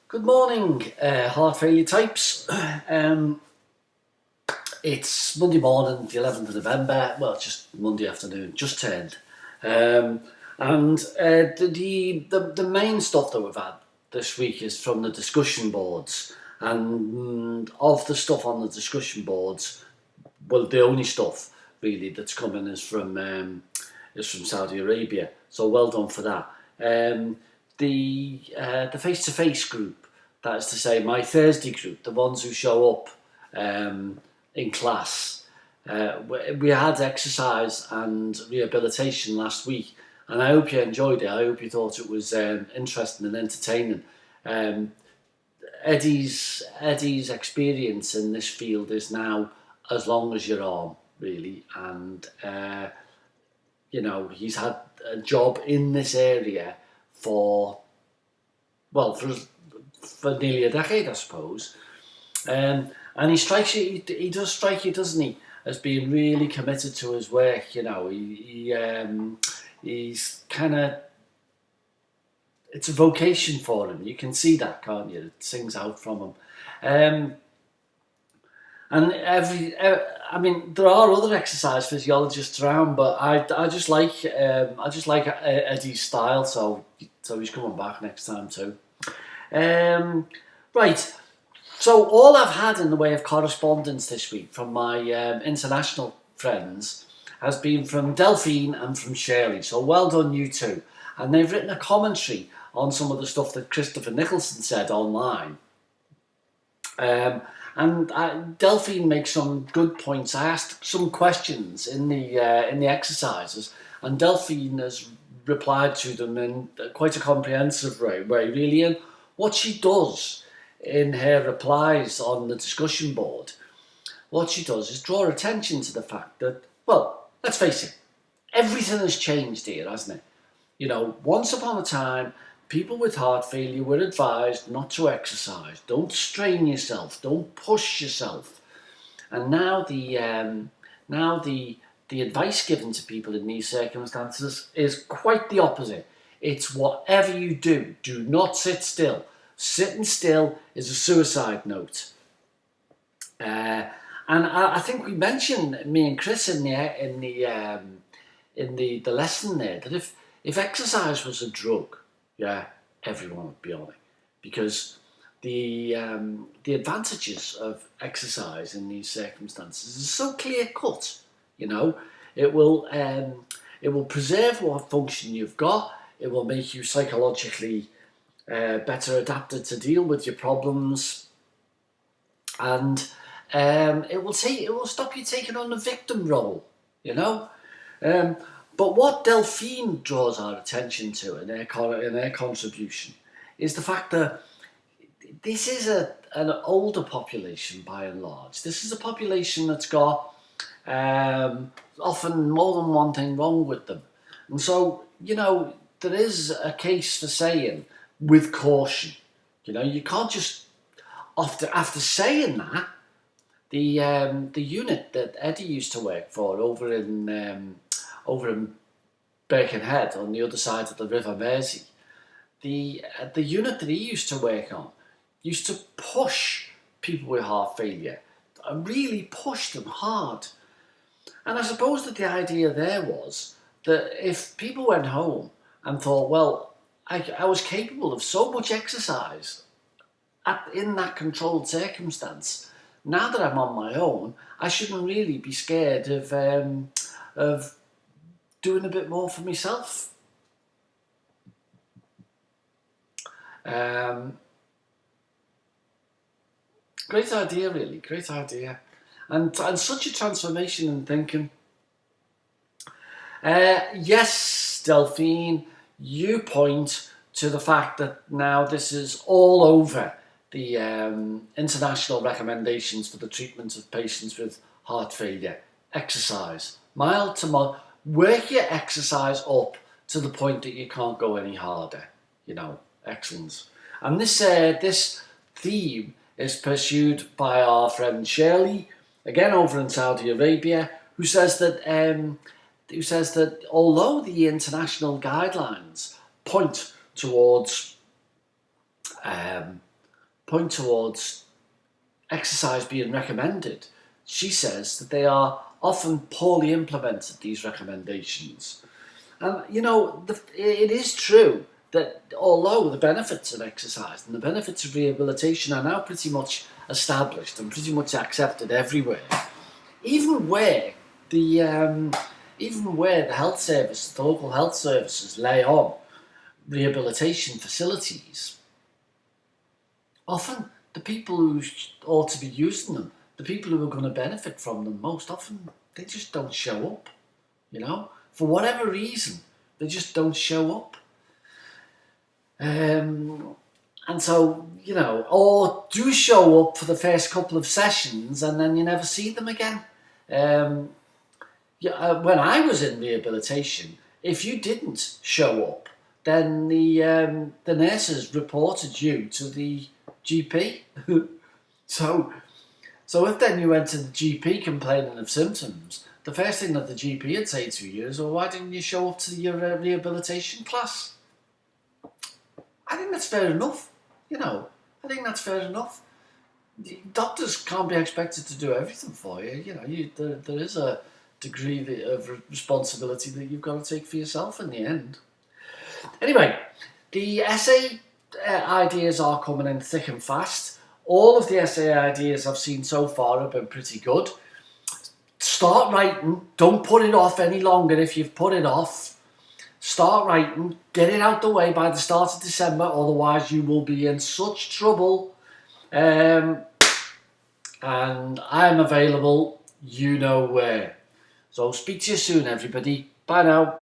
Good morning, heart failure types. Um, it's Monday morning, the 11th of November. Well, it's just Monday afternoon, just turned. Um, and the main stuff that we've had this week is from the discussion boards. And of the stuff on the discussion boards, well, the only stuff really that's coming is from Saudi Arabia. So well done for that. The face-to-face group, that is to say, my Thursday group, the ones who show up in class. We had exercise and rehabilitation last week, and I hope you enjoyed it. I hope you thought it was interesting and entertaining. Um, Eddie's experience in this field is now as long as your arm, really, and he's had a job in this area for well for nearly a decade, I suppose. And he does strike you, doesn't he, as being really committed to his work. He's kind of, it's a vocation for him. You can see that, can't you? It sings out from him. Um, and I mean, there are other exercise physiologists around, but I just like Eddie's style, so he's coming back next time too. Right. So all I've had in the way of correspondence this week from my international friends has been from Delphine and from Shirley. So well done, you two. And they've written a commentary on some of the stuff that Christopher Nicholson said online. And Delphine makes some good points. I asked some questions in the exercises, and Delphine has replied to them in quite a comprehensive way, really. And what she does in her replies on the discussion board, what she does is draw attention to the fact that, well, let's face it, everything has changed here, hasn't it? Once upon a time, people with heart failure were advised not to exercise. Don't strain yourself. Don't push yourself. And now the advice given to people in these circumstances is quite the opposite. It's whatever you do, do not sit still. Sitting still is a suicide note. And I think we mentioned, me and Chris, in the lesson there, that if exercise was a drug, yeah, everyone would be on it, because the advantages of exercise in these circumstances is so clear cut. It will preserve what function you've got. It will make you psychologically better adapted to deal with your problems, and it will stop you taking on the victim role. But what Delphine draws our attention to in her contribution is the fact that this is an older population by and large. This is a population that's got often more than one thing wrong with them. And so, there is a case for saying, with caution, you can't just, after saying that, the unit that Eddie used to work for over in Birkenhead on the other side of the River Mersey, the unit that he used to work on used to push people with heart failure, and really push them hard. And I suppose that the idea there was that if people went home and thought, well, I was capable of so much exercise in that controlled circumstance, now that I'm on my own, I shouldn't really be scared of doing a bit more for myself. Great idea, really, great idea. And such a transformation in thinking. Yes, Delphine, you point to the fact that now this is all over the international recommendations for the treatment of patients with heart failure. Exercise, mild to moderate. Work your exercise up to the point that you can't go any harder. Excellence. And this theme is pursued by our friend Shirley, again over in Saudi Arabia, who says that although the international guidelines point towards point towards exercise being recommended, she says that they are often poorly implemented, these recommendations. And, it is true that although the benefits of exercise and the benefits of rehabilitation are now pretty much established and pretty much accepted everywhere, even where the health service, the local health services lay on rehabilitation facilities, often the people who ought to be using them, the people who are going to benefit from them most often, they just don't show up, for whatever reason, they just don't show up. And so, or do show up for the first couple of sessions and then you never see them again. When I was in rehabilitation, if you didn't show up, then the nurses reported you to the GP. So if then you went to the GP complaining of symptoms, the first thing that the GP would say to you is, well, why didn't you show up to your rehabilitation class? I think that's fair enough. I think that's fair enough. Doctors can't be expected to do everything for you. There is a degree of responsibility that you've got to take for yourself in the end. Anyway, the essay ideas are coming in thick and fast. All of the essay ideas I've seen so far have been pretty good. Start writing. Don't put it off any longer if you've put it off. Start writing. Get it out the way by the start of December, otherwise you will be in such trouble. And I'm available, you know where. So speak to you soon, everybody. Bye now.